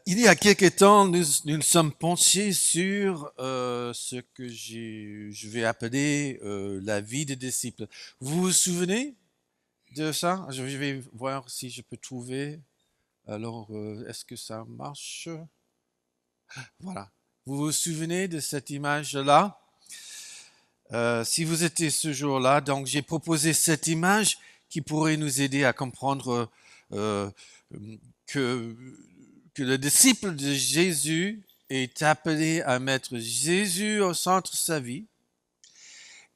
Il y a quelque temps, nous sommes penchés sur ce que je vais appeler la vie des disciples. Vous vous souvenez de ça? Je vais voir si je peux trouver. Alors, est-ce que ça marche? Voilà. Vous vous souvenez de cette image-là? Si vous étiez ce jour-là, donc j'ai proposé cette image qui pourrait nous aider à comprendre euh, que, que le disciple de Jésus est appelé à mettre Jésus au centre de sa vie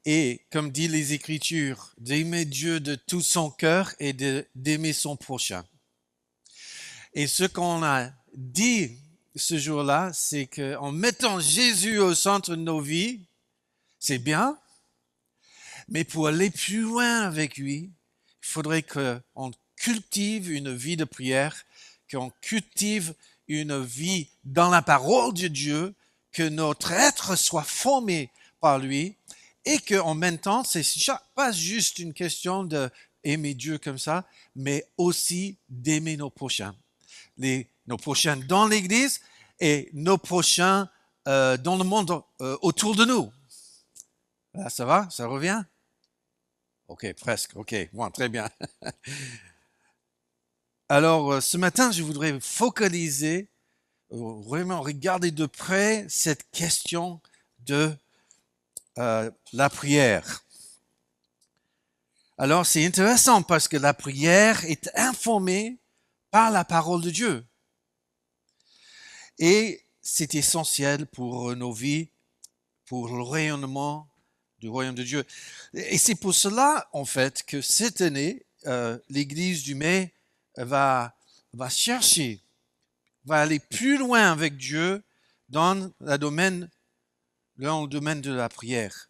et, comme dit les Écritures, d'aimer Dieu de tout son cœur et d'aimer son prochain. Et ce qu'on a dit ce jour-là, c'est qu'en mettant Jésus au centre de nos vies, c'est bien, mais pour aller plus loin avec lui, il faudrait qu'on cultive une vie de prière, qu'on cultive une vie dans la parole de Dieu, que notre être soit formé par lui et qu'en même temps, c'est pas juste une question d'aimer Dieu comme ça, mais aussi d'aimer nos prochains. Nos prochains dans l'Église et nos prochains dans le monde autour de nous. Là, ça va? Ça revient? Ok, presque. Ok, bon, très bien. Alors, ce matin, je voudrais focaliser, vraiment regarder de près cette question de la prière. Alors, c'est intéressant parce que la prière est informée par la parole de Dieu. Et c'est essentiel pour nos vies, pour le rayonnement du royaume de Dieu. Et c'est pour cela, en fait, que cette année, l'Église du Mai va chercher, va aller plus loin avec Dieu dans le domaine de la prière.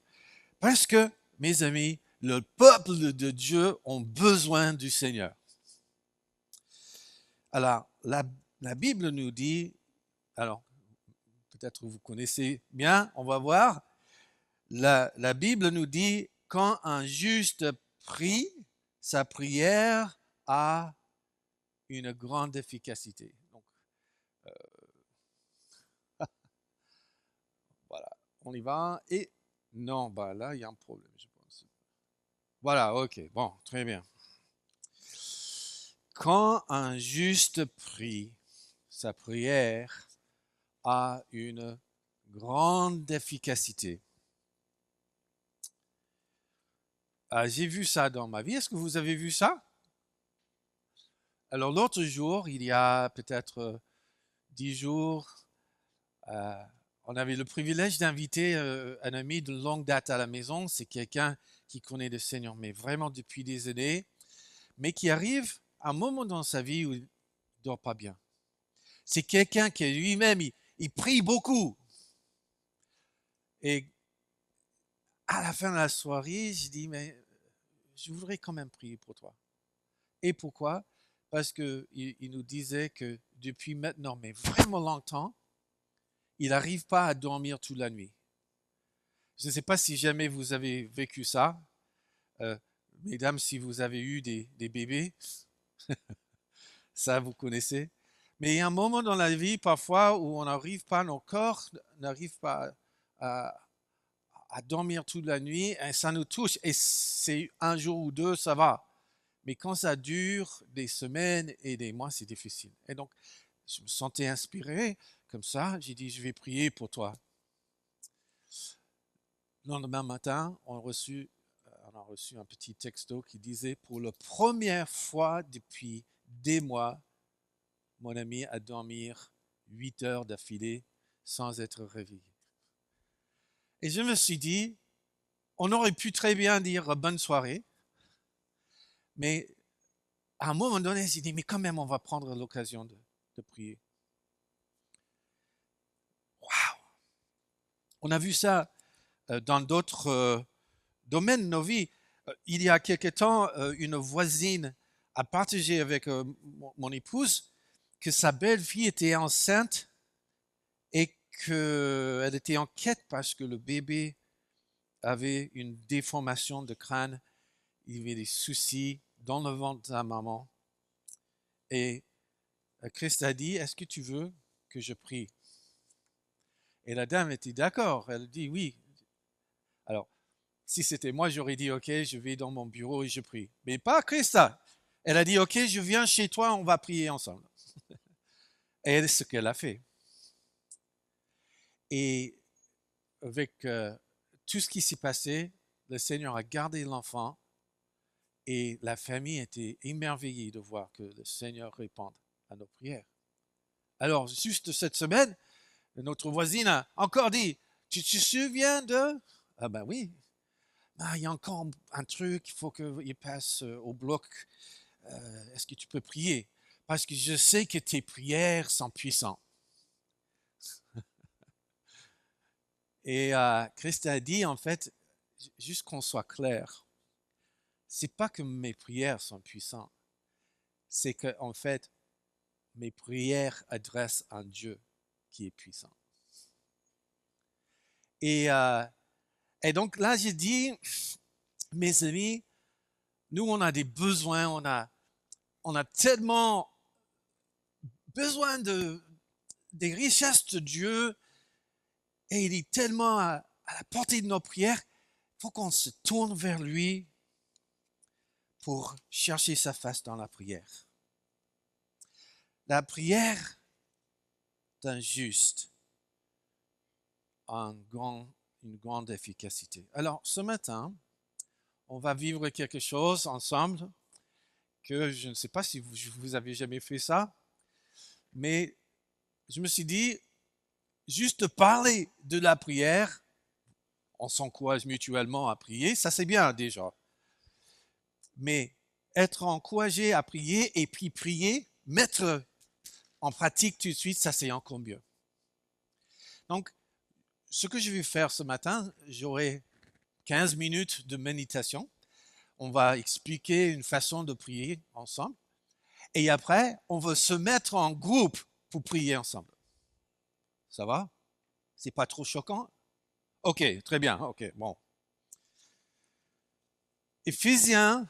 Parce que, mes amis, le peuple de Dieu ont besoin du Seigneur. Alors, la Bible nous dit, alors, peut-être vous connaissez bien, on va voir, la Bible nous dit, quand un juste prie, sa prière a une grande efficacité. Donc, voilà, on y va. Et non, bah là, il y a un problème, je pense. Voilà, ok, bon, très bien. Quand un juste prie, sa prière a une grande efficacité. Ah, j'ai vu ça dans ma vie. Est-ce que vous avez vu ça? Alors l'autre jour, il y a peut-être 10 jours, euh, on avait le privilège d'inviter un ami de longue date à la maison. C'est quelqu'un qui connaît le Seigneur, mais vraiment depuis des années, mais qui arrive à un moment dans sa vie où il ne dort pas bien. C'est quelqu'un qui lui-même, il prie beaucoup. Et à la fin de la soirée, je dis, mais je voudrais quand même prier pour toi. Et pourquoi? Parce qu'il nous disait que depuis maintenant, mais vraiment longtemps, il n'arrive pas à dormir toute la nuit. Je ne sais pas si jamais vous avez vécu ça. Euh, Mesdames, si vous avez eu des bébés, ça vous connaissez. Mais il y a un moment dans la vie parfois où on n'arrive pas, nos corps n'arrivent pas à, à dormir toute la nuit et ça nous touche. Et c'est un jour ou deux, ça va. Mais quand ça dure des semaines et des mois, c'est difficile. Et donc, je me sentais inspiré comme ça. J'ai dit, je vais prier pour toi. Le lendemain matin, on a reçu un petit texto qui disait, pour la première fois depuis des mois, mon ami a dormi 8 heures d'affilée sans être réveillé. Et je me suis dit, on aurait pu très bien dire bonne soirée, mais à un moment donné, j'ai dit, mais quand même, on va prendre l'occasion de prier. Waouh! On a vu ça dans d'autres domaines de nos vies. Il y a quelque temps, une voisine a partagé avec mon épouse que sa belle-fille était enceinte et qu'elle était en quête parce que le bébé avait une déformation de crâne, il y avait des soucis dans le ventre de sa maman et Christ a dit, est-ce que tu veux que je prie? Et la dame était d'accord, elle dit oui. Alors, si c'était moi, j'aurais dit, ok, je vais dans mon bureau et je prie. Mais pas Christa. Elle a dit, ok, je viens chez toi, on va prier ensemble. Et c'est ce qu'elle a fait. Et avec tout ce qui s'est passé, le Seigneur a gardé l'enfant et la famille était émerveillée de voir que le Seigneur répond à nos prières. Alors, juste cette semaine, notre voisine a encore dit, tu te souviens de... Ah ben oui, ah, il y a encore un truc, il faut qu'il passe au bloc. Est-ce que tu peux prier? Parce que je sais que tes prières sont puissantes. Et Christ a dit, en fait, juste qu'on soit clair, c'est pas que mes prières sont puissantes, c'est que, en fait, mes prières adressent un Dieu qui est puissant. Et donc là, j'ai dit, mes amis, nous, on a des besoins, on a tellement besoin des richesses de Dieu et il est tellement à la portée de nos prières, il faut qu'on se tourne vers lui pour chercher sa face dans la prière. La prière d'un juste a une grande efficacité. Alors, ce matin, on va vivre quelque chose ensemble que je ne sais pas si vous avez jamais fait ça, mais je me suis dit, juste parler de la prière, on s'encourage mutuellement à prier, ça c'est bien déjà. Mais être encouragé à prier et puis prier, mettre en pratique tout de suite, ça c'est encore mieux. Donc, ce que je vais faire ce matin, j'aurai 15 minutes de méditation. On va expliquer une façon de prier ensemble. Et après, on va se mettre en groupe pour prier ensemble. Ça va? C'est pas trop choquant? Ok, très bien. Ok, bon. Éphésiens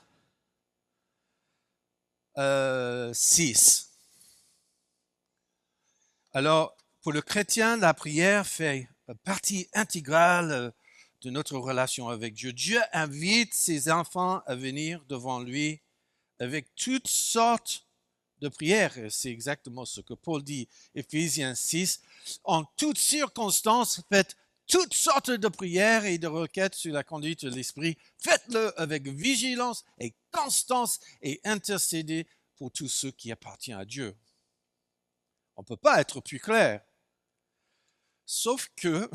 6. Alors, pour le chrétien, la prière fait partie intégrale de notre relation avec Dieu. Dieu invite ses enfants à venir devant lui avec toutes sortes de prières. C'est exactement ce que Paul dit, Éphésiens 6. En toutes circonstances, faites toutes sortes de prières et de requêtes sur la conduite de l'Esprit. Faites-le avec vigilance et constance et intercédez pour tous ceux qui appartiennent à Dieu. On ne peut pas être plus clair. Sauf que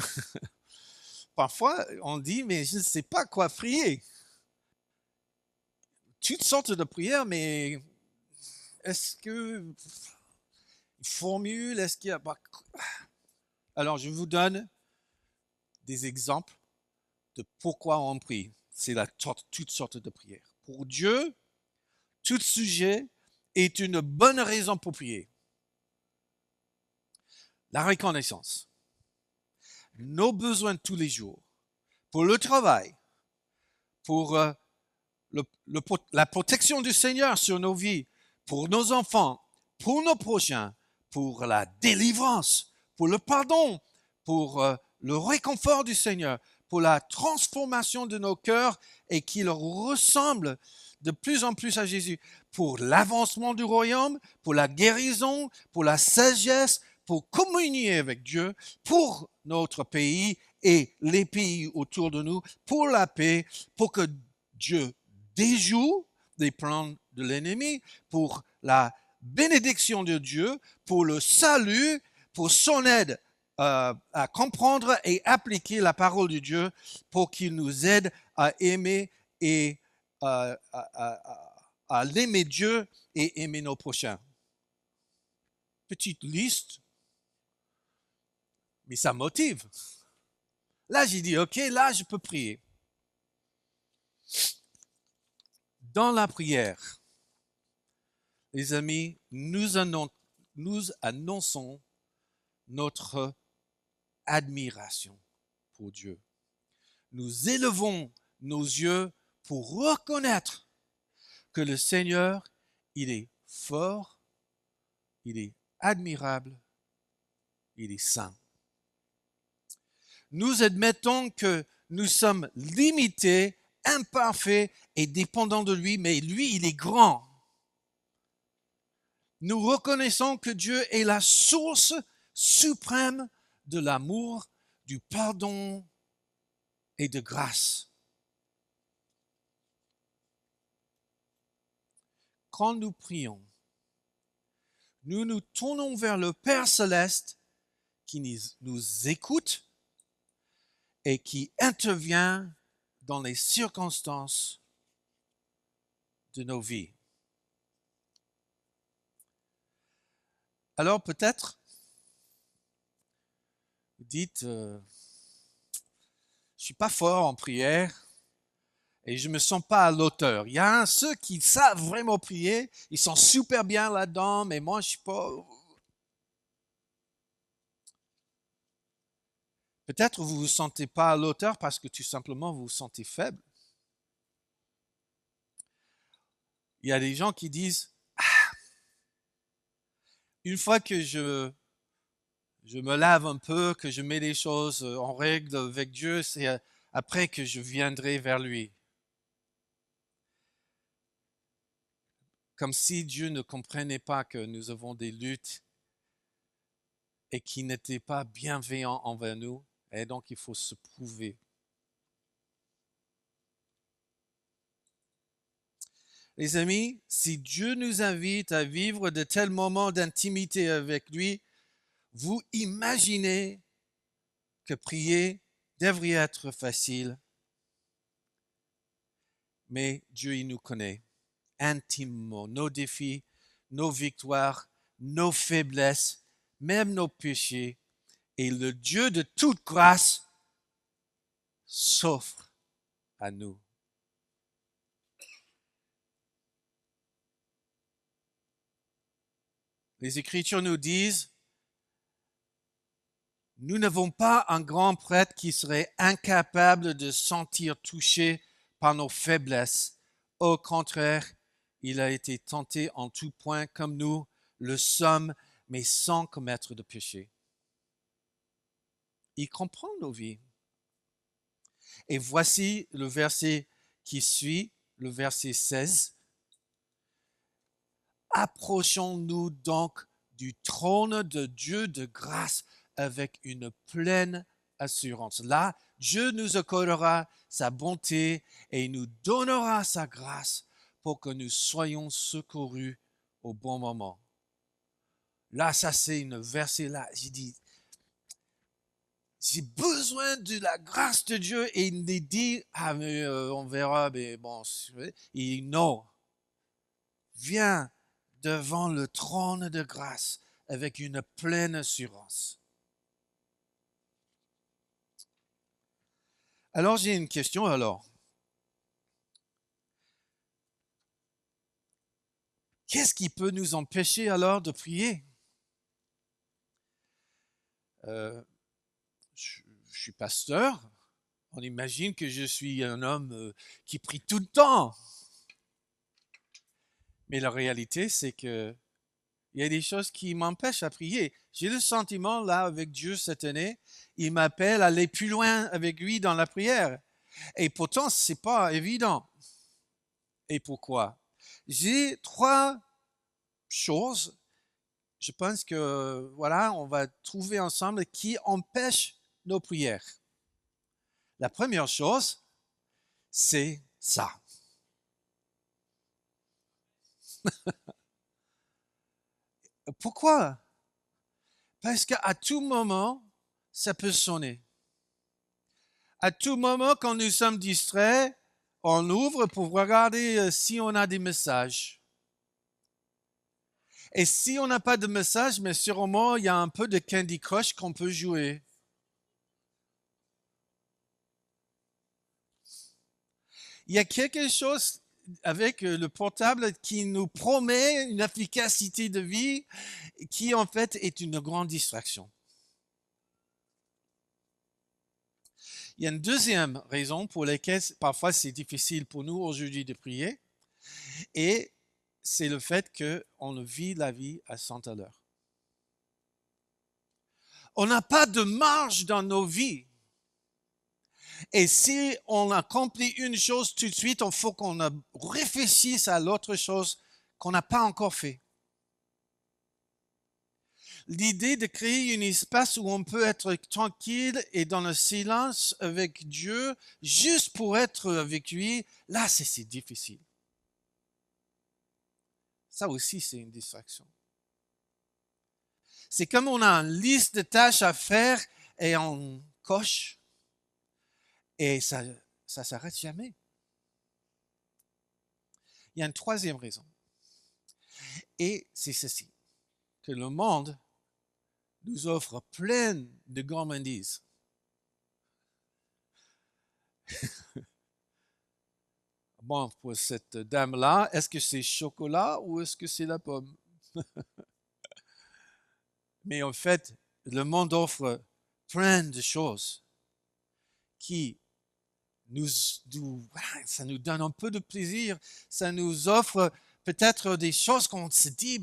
parfois on dit, mais je ne sais pas quoi prier. Toutes sortes de prières, mais est-ce que formule, est-ce qu'il y a... Alors je vous donne des exemples de pourquoi on prie. C'est toutes sortes de prières. Pour Dieu, tout sujet est une bonne raison pour prier. La reconnaissance, nos besoins de tous les jours, pour le travail, pour la protection du Seigneur sur nos vies, pour nos enfants, pour nos prochains, pour la délivrance, pour le pardon, pour le réconfort du Seigneur, pour la transformation de nos cœurs et qu'ils ressemblent de plus en plus à Jésus, pour l'avancement du royaume, pour la guérison, pour la sagesse, pour communier avec Dieu, pour notre pays et les pays autour de nous, pour la paix, pour que Dieu déjoue les plans de l'ennemi, pour la bénédiction de Dieu, pour le salut, pour son aide à comprendre et appliquer la parole de Dieu, pour qu'il nous aide à aimer et à l'aimer Dieu et aimer nos prochains. Petite liste, mais ça motive. Là, j'ai dit, ok, là, je peux prier. Dans la prière, les amis, nous annonçons notre admiration pour Dieu. Nous élevons nos yeux pour reconnaître que le Seigneur, il est fort, il est admirable, il est saint. Nous admettons que nous sommes limités, imparfaits et dépendants de lui, mais lui, il est grand. Nous reconnaissons que Dieu est la source suprême de l'amour, du pardon et de grâce. Quand nous prions, nous nous tournons vers le Père céleste qui nous écoute et qui intervient dans les circonstances de nos vies. Alors peut-être, vous dites, je suis pas fort en prière et je me sens pas à l'auteur. Il y a ceux qui savent vraiment prier, ils sont super bien là-dedans, mais moi je suis pas. Peut-être vous vous sentez pas à l'auteur parce que tout simplement vous vous sentez faible. Il y a des gens qui disent, une fois que je me lave un peu, que je mets les choses en règle avec Dieu, c'est après que je viendrai vers lui. Comme si Dieu ne comprenait pas que nous avons des luttes et qu'il n'était pas bienveillant envers nous, et donc il faut se prouver. Les amis, si Dieu nous invite à vivre de tels moments d'intimité avec lui, vous imaginez que prier devrait être facile, mais Dieu, il nous connaît intimement, nos défis, nos victoires, nos faiblesses, même nos péchés. Et le Dieu de toute grâce s'offre à nous. Les Écritures nous disent, nous n'avons pas un grand prêtre qui serait incapable de se sentir touché par nos faiblesses. Au contraire, il a été tenté en tout point comme nous le sommes, mais sans commettre de péché. Il comprend nos vies. Et voici le verset qui suit, le verset 16. Approchons-nous donc du trône de Dieu de grâce avec une pleine assurance. Là, Dieu nous accordera sa bonté et il nous donnera sa grâce pour que nous soyons secourus au bon moment. Là, ça c'est une verset là. J'ai dit, j'ai besoin de la grâce de Dieu et il me dit, ah mais on verra, mais bon, et non, viens devant le trône de grâce avec une pleine assurance. Alors j'ai une question alors. Qu'est-ce qui peut nous empêcher alors de prier? Je suis pasteur. On imagine que je suis un homme qui prie tout le temps. Mais la réalité, c'est que il y a des choses qui m'empêchent à prier. J'ai le sentiment, là, avec Dieu cette année, il m'appelle à aller plus loin avec lui dans la prière. Et pourtant, c'est pas évident. Et pourquoi? J'ai 3 choses, je pense que, voilà, on va trouver ensemble qui empêchent nos prières. La première chose, c'est ça. Pourquoi? Parce qu'à tout moment, ça peut sonner. À tout moment, quand nous sommes distraits, on ouvre pour regarder si on a des messages. Et si on n'a pas de message, mais sûrement, il y a un peu de Candy Crush qu'on peut jouer. Il y a quelque chose avec le portable qui nous promet une efficacité de vie qui en fait est une grande distraction. Il y a une deuxième raison pour laquelle parfois c'est difficile pour nous aujourd'hui de prier et c'est le fait qu'on vit la vie à 100 à l'heure. On n'a pas de marge dans nos vies. Et si on accomplit une chose tout de suite, il faut qu'on réfléchisse à l'autre chose qu'on n'a pas encore fait. L'idée de créer un espace où on peut être tranquille et dans le silence avec Dieu, juste pour être avec lui, là, c'est difficile. Ça aussi, c'est une distraction. C'est comme on a une liste de tâches à faire et on coche et ça s'arrête jamais. Il y a une troisième raison. Et c'est ceci, que le monde nous offre plein de gourmandises. Bon, pour cette dame-là, est-ce que c'est chocolat ou est-ce que c'est la pomme? Mais en fait, le monde offre plein de choses qui ça nous donne un peu de plaisir. Ça nous offre peut-être des choses qu'on se dit,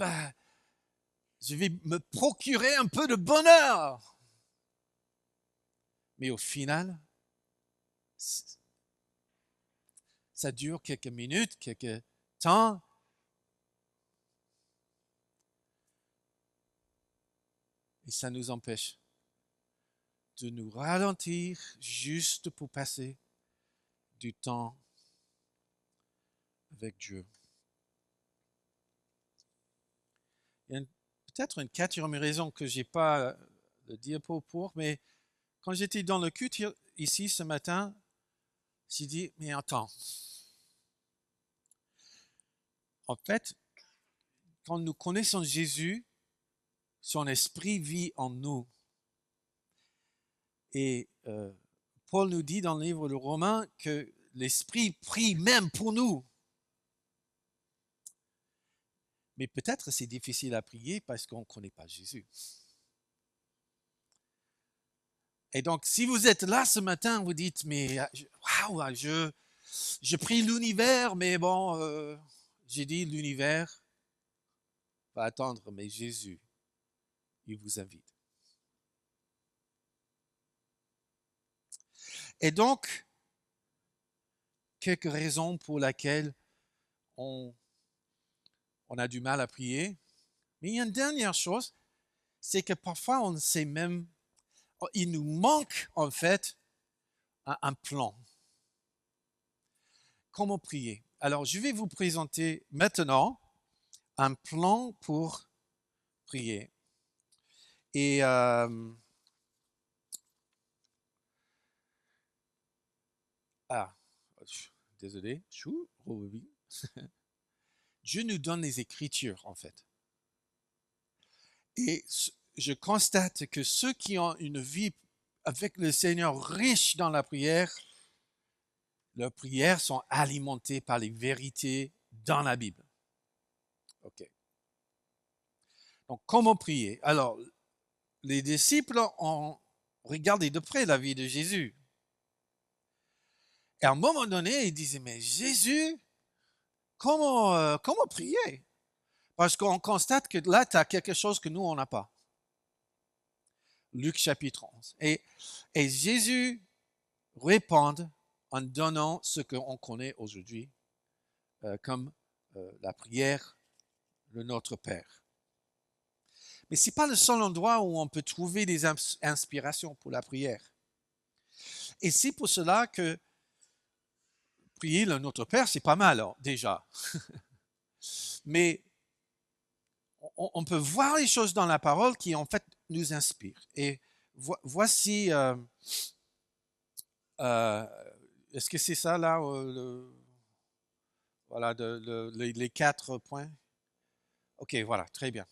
je vais me procurer un peu de bonheur. Mais au final, ça dure quelques minutes, quelques temps. Et ça nous empêche de nous ralentir juste pour passer du temps avec Dieu. Il y a peut-être une quatrième raison que je n'ai pas le diapo pour, mais quand j'étais dans le culte ici ce matin, j'ai dit, mais attends, en fait, quand nous connaissons Jésus, son esprit vit en nous. Et Paul nous dit dans le livre de Romains que l'esprit prie même pour nous. Mais peut-être c'est difficile à prier parce qu'on ne connaît pas Jésus. Et donc, si vous êtes là ce matin, vous dites, mais waouh, je prie l'univers, mais bon, j'ai dit l'univers va attendre, mais Jésus, il vous invite. Et donc, quelques raisons pour lesquelles on a du mal à prier. Mais il y a une dernière chose, c'est que parfois on sait même, il nous manque en fait un plan. Comment prier? Alors, je vais vous présenter maintenant un plan pour prier. Et désolé, Dieu nous donne les Écritures en fait. Et je constate que ceux qui ont une vie avec le Seigneur riche dans la prière, leurs prières sont alimentées par les vérités dans la Bible. OK. Donc, comment prier? Alors, les disciples ont regardé de près la vie de Jésus. Et à un moment donné, ils disaient, mais Jésus, comment prier? Parce qu'on constate que là, tu as quelque chose que nous, on n'a pas. Luc chapitre 11. Et Jésus répond en donnant ce qu'on connaît aujourd'hui comme la prière de notre Père. Mais ce n'est pas le seul endroit où on peut trouver des inspirations pour la prière. Et c'est pour cela que prier le Notre Père, c'est pas mal déjà. Mais on peut voir les choses dans la parole qui en fait nous inspirent. Et voici, est-ce que c'est ça là, voilà, les 4 points? Ok, voilà, très bien.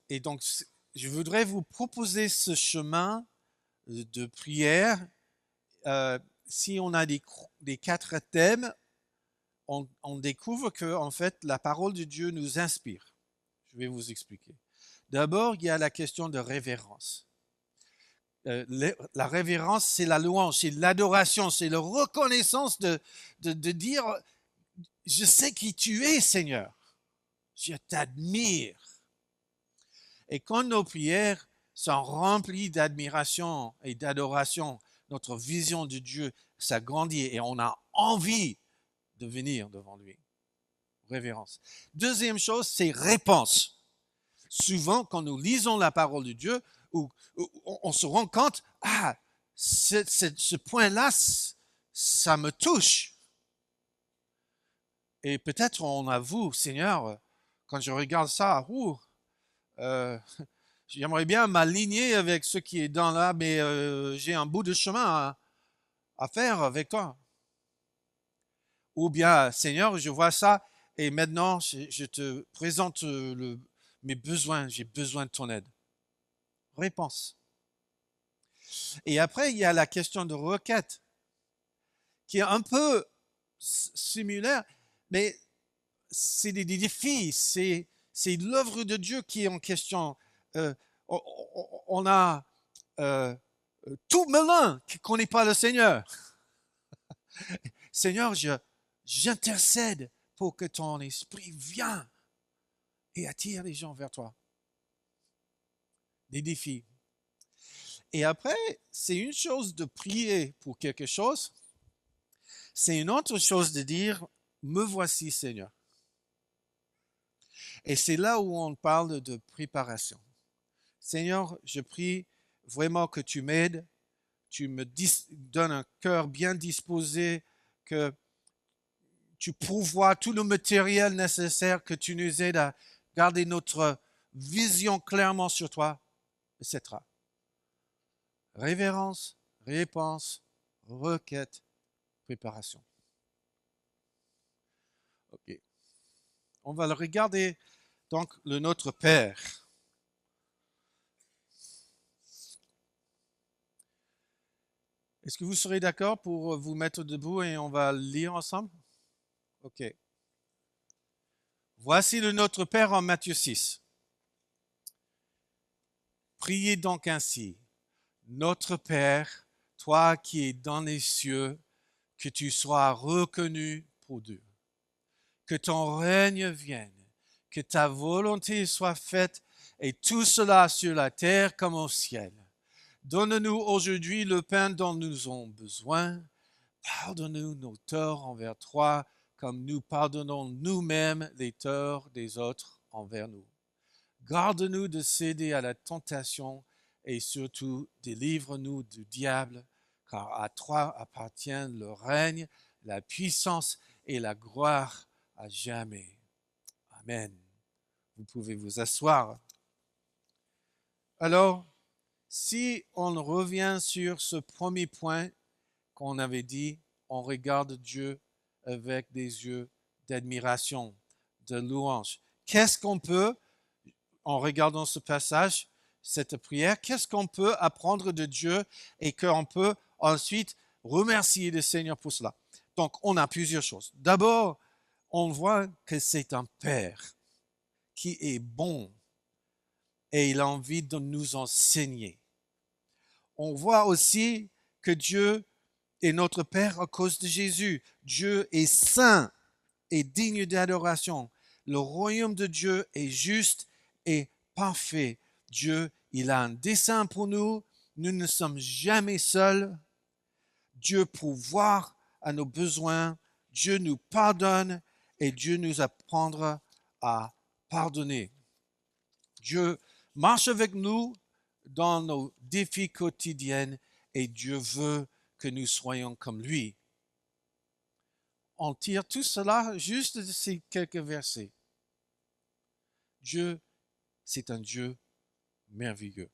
Et donc, je voudrais vous proposer ce chemin de prière. Si on a des 4 thèmes, on découvre que en fait, la parole de Dieu nous inspire. Je vais vous expliquer. D'abord, il y a la question de révérence. La révérence, c'est la louange, c'est l'adoration, c'est la reconnaissance de dire, je sais qui tu es, Seigneur. Je t'admire. Et quand nos prières sont remplis d'admiration et d'adoration. Notre vision de Dieu s'agrandit et on a envie de venir devant lui. Révérence. Deuxième chose, c'est réponse. Souvent, quand nous lisons la parole de Dieu, on se rend compte, ce point-là, ça me touche. Et peut-être on avoue, Seigneur, quand je regarde ça, j'aimerais bien m'aligner avec ce qui est dans là, mais j'ai un bout de chemin à faire avec toi. Ou bien, Seigneur, je vois ça et maintenant je te présente mes besoins, j'ai besoin de ton aide. Réponse. Et après, il y a la question de requête, qui est un peu similaire, mais c'est des défis, c'est l'œuvre de Dieu qui est en question. On a tout melun qui ne connaît pas le Seigneur. Seigneur, j'intercède pour que ton esprit vienne et attire les gens vers toi. Des défis. Et après, c'est une chose de prier pour quelque chose, c'est une autre chose de dire, me voici Seigneur. Et c'est là où on parle de préparation. Seigneur, je prie vraiment que tu m'aides, tu me donnes un cœur bien disposé, que tu pourvois tout le matériel nécessaire, que tu nous aides à garder notre vision clairement sur toi, etc. Révérence, réponse, requête, préparation. Ok. On va le regarder donc le Notre Père. Est-ce que vous serez d'accord pour vous mettre debout et on va lire ensemble? Ok. Voici le Notre Père en Matthieu 6. Priez donc ainsi. Notre Père, toi qui es dans les cieux, que tu sois reconnu pour Dieu. Que ton règne vienne, que ta volonté soit faite, et tout cela sur la terre comme au ciel. Donne-nous aujourd'hui le pain dont nous avons besoin. Pardonne-nous nos torts envers toi, comme nous pardonnons nous-mêmes les torts des autres envers nous. Garde-nous de céder à la tentation et surtout délivre-nous du diable, car à toi appartient le règne, la puissance et la gloire à jamais. Amen. Vous pouvez vous asseoir. Alors, si on revient sur ce premier point qu'on avait dit, on regarde Dieu avec des yeux d'admiration, de louange. Qu'est-ce qu'on peut, en regardant ce passage, cette prière, qu'est-ce qu'on peut apprendre de Dieu et qu'on peut ensuite remercier le Seigneur pour cela? Donc, on a plusieurs choses. D'abord, on voit que c'est un Père qui est bon et il a envie de nous enseigner. On voit aussi que Dieu est notre Père à cause de Jésus. Dieu est saint et digne d'adoration. Le royaume de Dieu est juste et parfait. Dieu, il a un dessein pour nous. Nous ne sommes jamais seuls. Dieu pourvoit à nos besoins. Dieu nous pardonne et Dieu nous apprendra à pardonner. Dieu marche avec nous dans nos défis quotidiens et Dieu veut que nous soyons comme lui. On tire tout cela juste de ces quelques versets. Dieu, c'est un Dieu merveilleux.